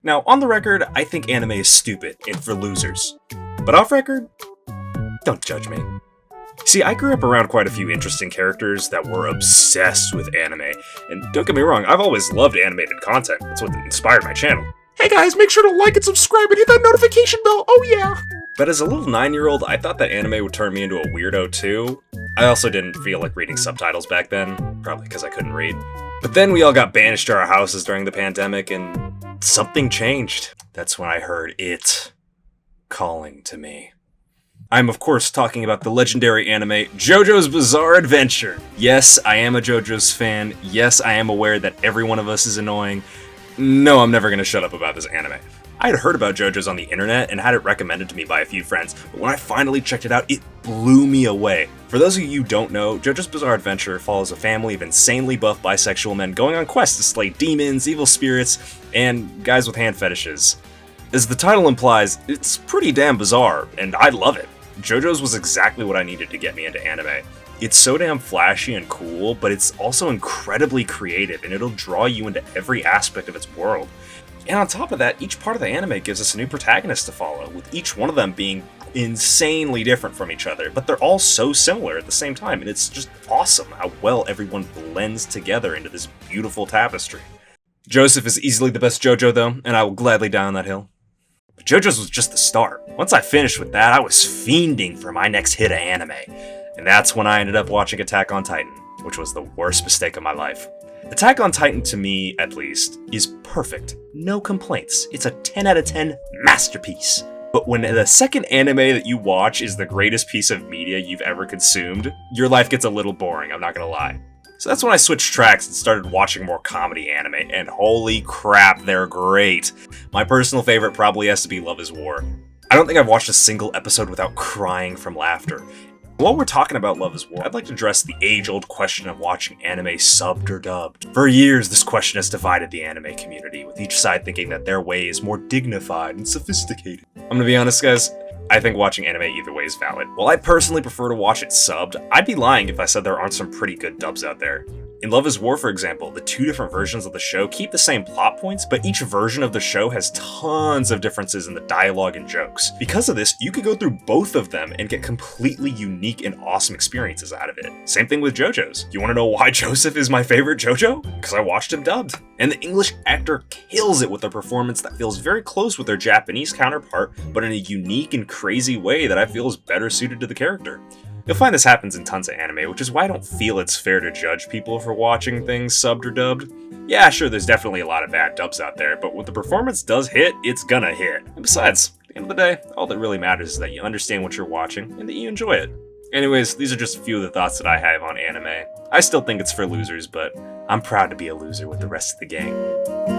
Now, on the record, I think anime is stupid and for losers. But off record, don't judge me. See, I grew up around quite a few interesting characters that were obsessed with anime, and don't get me wrong, I've always loved animated content. That's what inspired my channel. Hey guys, make sure to like and subscribe and hit that notification bell, oh yeah! But as a little 9-year-old, I thought that anime would turn me into a weirdo too. I also didn't feel like reading subtitles back then, probably because I couldn't read. But then we all got banished to our houses during the pandemic, and something changed. That's when I heard it calling to me. I'm of course talking about the legendary anime JoJo's Bizarre Adventure. Yes, I am a JoJo's fan. Yes, I am aware that every one of us is annoying. No, I'm never gonna shut up about this anime. I had heard about JoJo's on the internet and had it recommended to me by a few friends, but when I finally checked it out, it blew me away. For those of you who don't know, JoJo's Bizarre Adventure follows a family of insanely buff bisexual men going on quests to slay demons, evil spirits, and guys with hand fetishes. As the title implies, it's pretty damn bizarre, and I love it. JoJo's was exactly what I needed to get me into anime. It's so damn flashy and cool, but it's also incredibly creative, and it'll draw you into every aspect of its world. And on top of that, each part of the anime gives us a new protagonist to follow, with each one of them being insanely different from each other, but they're all so similar at the same time, and it's just awesome how well everyone blends together into this beautiful tapestry. Joseph is easily the best JoJo though, and I will gladly die on that hill. But JoJo's was just the start. Once I finished with that, I was fiending for my next hit of anime, and that's when I ended up watching Attack on Titan, which was the worst mistake of my life. Attack on Titan, to me at least, is perfect. No complaints. It's a 10 out of 10 masterpiece. But when the second anime that you watch is the greatest piece of media you've ever consumed, your life gets a little boring, I'm not gonna lie. So that's when I switched tracks and started watching more comedy anime, and holy crap, they're great. My personal favorite probably has to be Love is War. I don't think I've watched a single episode without crying from laughter. While we're talking about Love is War, I'd like to address the age-old question of watching anime subbed or dubbed. For years, this question has divided the anime community, with each side thinking that their way is more dignified and sophisticated. I'm gonna be honest, guys, I think watching anime either way is valid. While I personally prefer to watch it subbed, I'd be lying if I said there aren't some pretty good dubs out there. In Love is War, for example, the two different versions of the show keep the same plot points, but each version of the show has tons of differences in the dialogue and jokes. Because of this, you could go through both of them and get completely unique and awesome experiences out of it. Same thing with JoJo's. You wanna know why Joseph is my favorite JoJo? Because I watched him dubbed. And the English actor kills it with a performance that feels very close with their Japanese counterpart, but in a unique and crazy way that I feel is better suited to the character. You'll find this happens in tons of anime, which is why I don't feel it's fair to judge people for watching things subbed or dubbed. Yeah, sure, there's definitely a lot of bad dubs out there, but when the performance does hit, it's gonna hit. And besides, at the end of the day, all that really matters is that you understand what you're watching and that you enjoy it. Anyways, these are just a few of the thoughts that I have on anime. I still think it's for losers, but I'm proud to be a loser with the rest of the gang.